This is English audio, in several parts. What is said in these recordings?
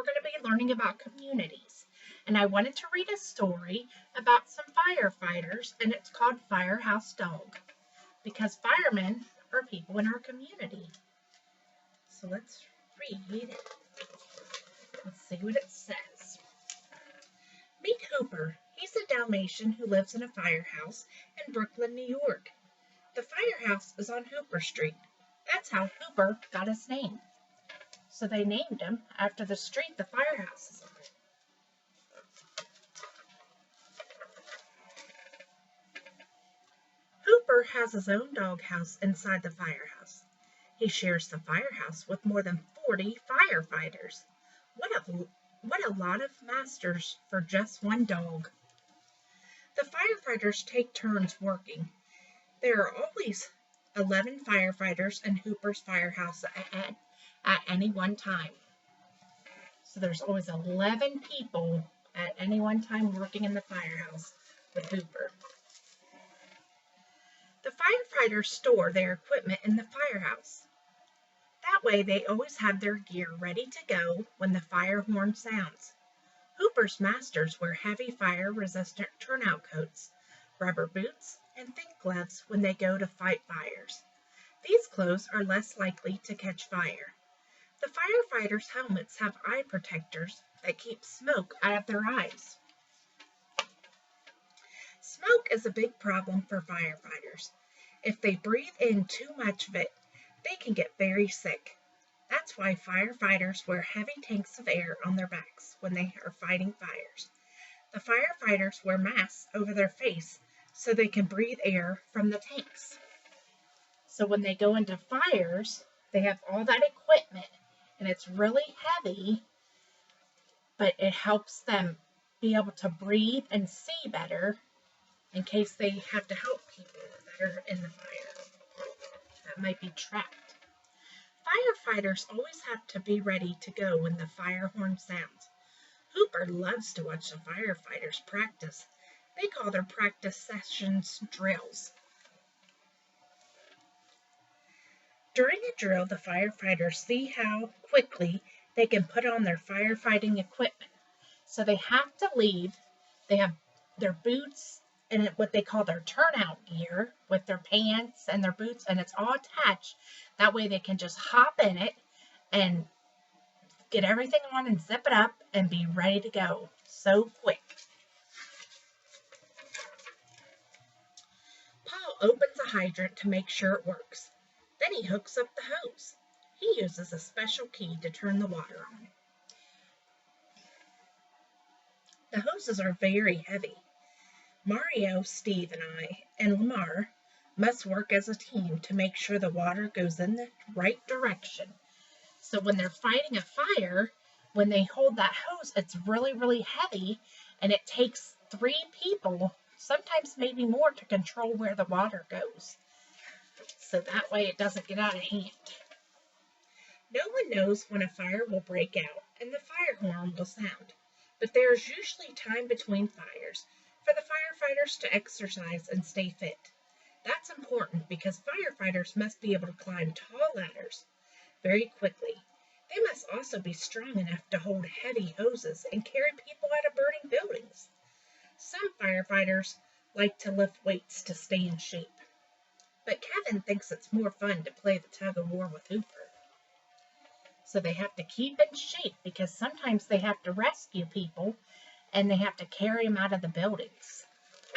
we're going to be learning about communities. And I wanted to read a story about some firefighters, and it's called Firehouse Dog, because firemen are people in our community. So let's read. Let's see what it says. Meet Hooper. He's a Dalmatian who lives in a firehouse in Brooklyn, New York. The firehouse is on Hooper Street. That's how Hooper got his name. So they named him after the street the firehouse is on. Hooper has his own doghouse inside the firehouse. He shares the firehouse with more than 40 firefighters. What a lot of masters for just one dog. The firefighters take turns working. There are always 11 firefighters in Hooper's firehouse at any one time. So there's always 11 people at any one time working in the firehouse with Hooper. The firefighters store their equipment in the firehouse. That way they always have their gear ready to go when the fire horn sounds. Hooper's masters wear heavy fire-resistant turnout coats, rubber boots, and thick gloves when they go to fight fires. These clothes are less likely to catch fire. The firefighters' helmets have eye protectors that keep smoke out of their eyes. Smoke is a big problem for firefighters. If they breathe in too much of it, they can get very sick. That's why firefighters wear heavy tanks of air on their backs when they are fighting fires. The firefighters wear masks over their face so they can breathe air from the tanks. So when they go into fires, they have all that equipment, and it's really heavy, but it helps them be able to breathe and see better in case they have to help people that are in the fire that might be trapped. Firefighters always have to be ready to go when the fire horn sounds. Hooper loves to watch the firefighters practice. They call their practice sessions drills. During a drill, the firefighters see how quickly they can put on their firefighting equipment. So they have to leave. They have their boots and what they call their turnout gear with their pants and their boots, and it's all attached. That way they can just hop in it and get everything on and zip it up and be ready to go so quick. Paul opens a hydrant to make sure it works. Then he hooks up the hose. He uses a special key to turn the water on. The hoses are very heavy. Mario, Steve, and I, and Lamar must work as a team to make sure the water goes in the right direction. So when they're fighting a fire, when they hold that hose, it's really, really heavy, and it takes 3 people, sometimes maybe more, to control where the water goes. So that way it doesn't get out of hand. No one knows when a fire will break out and the fire horn will sound, but there is usually time between fires for the firefighters to exercise and stay fit. That's important because firefighters must be able to climb tall ladders very quickly. They must also be strong enough to hold heavy hoses and carry people out of burning buildings. Some firefighters like to lift weights to stay in shape, but Kevin thinks it's more fun to play the tug-of-war with Hooper. So they have to keep in shape because sometimes they have to rescue people and they have to carry them out of the buildings.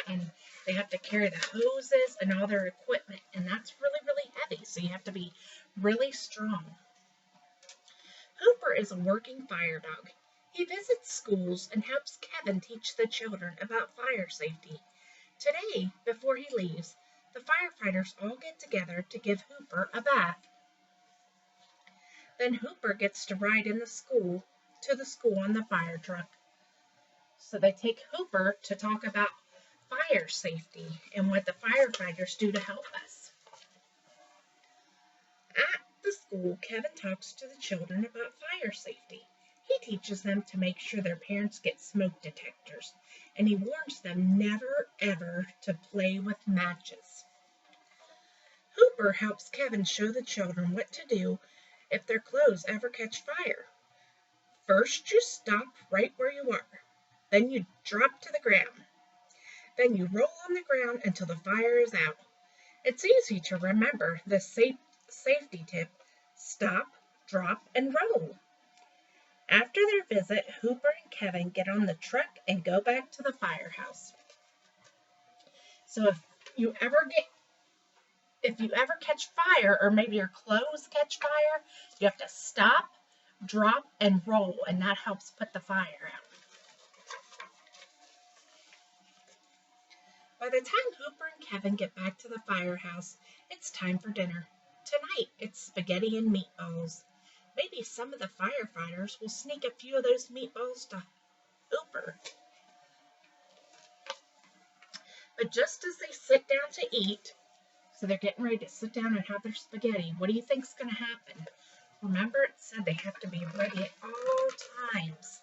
And they have to carry the hoses and all their equipment, and that's really, really heavy, so you have to be really strong. Hooper is a working fire dog. He visits schools and helps Kevin teach the children about fire safety. Today, before he leaves, the firefighters all get together to give Hooper a bath. Then Hooper gets to ride in the school on the fire truck. So they take Hooper to talk about fire safety and what the firefighters do to help us. At the school, Kevin talks to the children about fire safety. He teaches them to make sure their parents get smoke detectors, and he warns them never, ever to play with matches. Hooper helps Kevin show the children what to do if their clothes ever catch fire. First, you stop right where you are. Then you drop to the ground. Then you roll on the ground until the fire is out. It's easy to remember the safety tip. Stop, drop, and roll. After their visit, Hooper and Kevin get on the truck and go back to the firehouse. So if you ever catch fire, or maybe your clothes catch fire, you have to stop, drop, and roll, and that helps put the fire out. By the time Hooper and Kevin get back to the firehouse, it's time for dinner. Tonight, it's spaghetti and meatballs. Maybe some of the firefighters will sneak a few of those meatballs to Hooper. But just as they sit down to eat, so they're getting ready to sit down and have their spaghetti, what do you think's going to happen? Remember, it said they have to be ready at all times.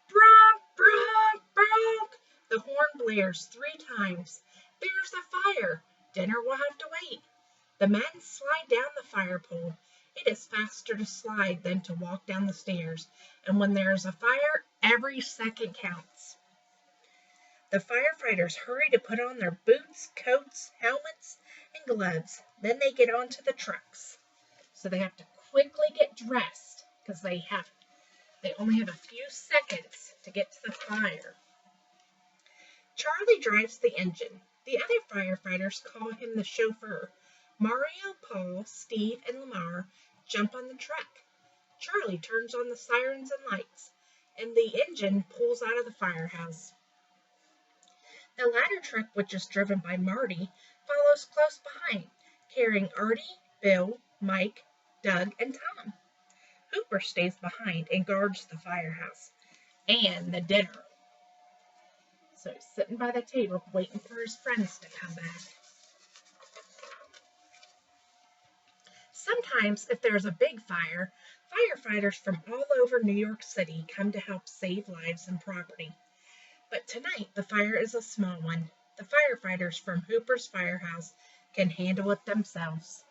Bronk, bronk, bronk! The horn blares 3 times. There's a fire. Dinner will have to wait. The men slide down the fire pole. It is faster to slide than to walk down the stairs, and when there is a fire, every second counts. The firefighters hurry to put on their boots, coats, helmets, and gloves. Then they get onto the trucks. So they have to quickly get dressed because they only have a few seconds to get to the fire. Charlie drives the engine. The other firefighters call him the chauffeur. Mario, Paul, Steve, and Lamar jump on the truck. Charlie turns on the sirens and lights, and the engine pulls out of the firehouse. The ladder truck, which is driven by Marty, follows close behind, carrying Artie, Bill, Mike, Doug, and Tom. Hooper stays behind and guards the firehouse and the dinner. So he's sitting by the table waiting for his friends to come back. Sometimes, if there's a big fire, firefighters from all over New York City come to help save lives and property. But tonight, the fire is a small one. The firefighters from Hooper's firehouse can handle it themselves.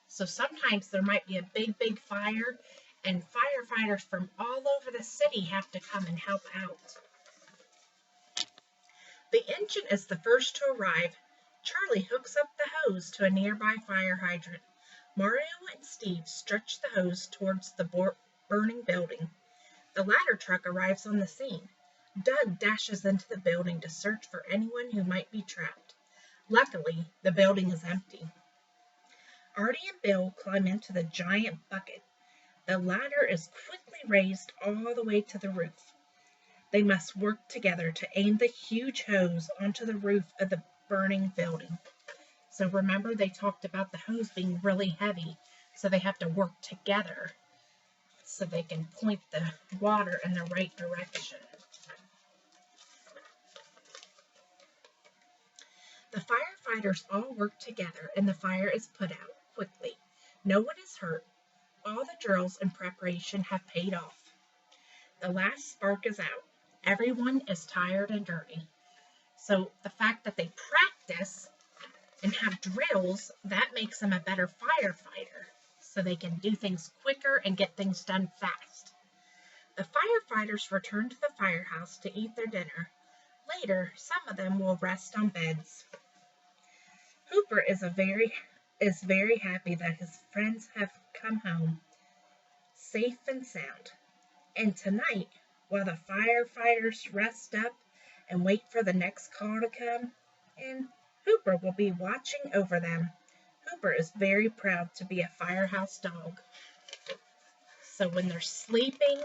So sometimes there might be a big fire, and firefighters from all over the city have to come and help out. The engine is the first to arrive. Charlie hooks up the hose to a nearby fire hydrant. Mario and Steve stretch the hose towards the burning building. The ladder truck arrives on the scene. Doug dashes into the building to search for anyone who might be trapped. Luckily, the building is empty. Artie and Bill climb into the giant bucket. The ladder is quickly raised all the way to the roof. They must work together to aim the huge hose onto the roof of the burning building. So remember, they talked about the hose being really heavy, so they have to work together so they can point the water in the right direction. The firefighters all work together and the fire is put out quickly. No one is hurt. All the drills and preparation have paid off. The last spark is out. Everyone is tired and dirty. So the fact that they practice and have drills, that makes them a better firefighter. So they can do things quicker and get things done fast. The firefighters return to the firehouse to eat their dinner. Later, some of them will rest on beds. Hooper is very happy that his friends have come home safe and sound. And tonight, while the firefighters rest up and wait for the next call to come in, Hooper will be watching over them. Hooper is very proud to be a firehouse dog. So when they're sleeping,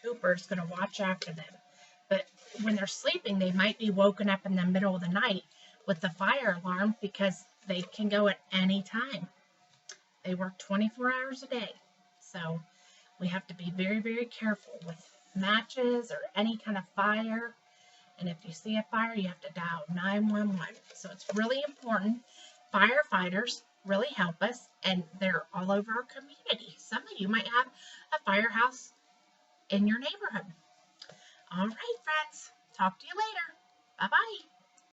Hooper's going to watch after them. But when they're sleeping, they might be woken up in the middle of the night with the fire alarm because they can go at any time. They work 24 hours a day. So we have to be very careful with matches or any kind of fire. And if you see a fire, you have to dial 911. So it's really important. Firefighters really help us, and they're all over our community. Some of you might have a firehouse in your neighborhood. All right, friends. Talk to you later. Bye-bye.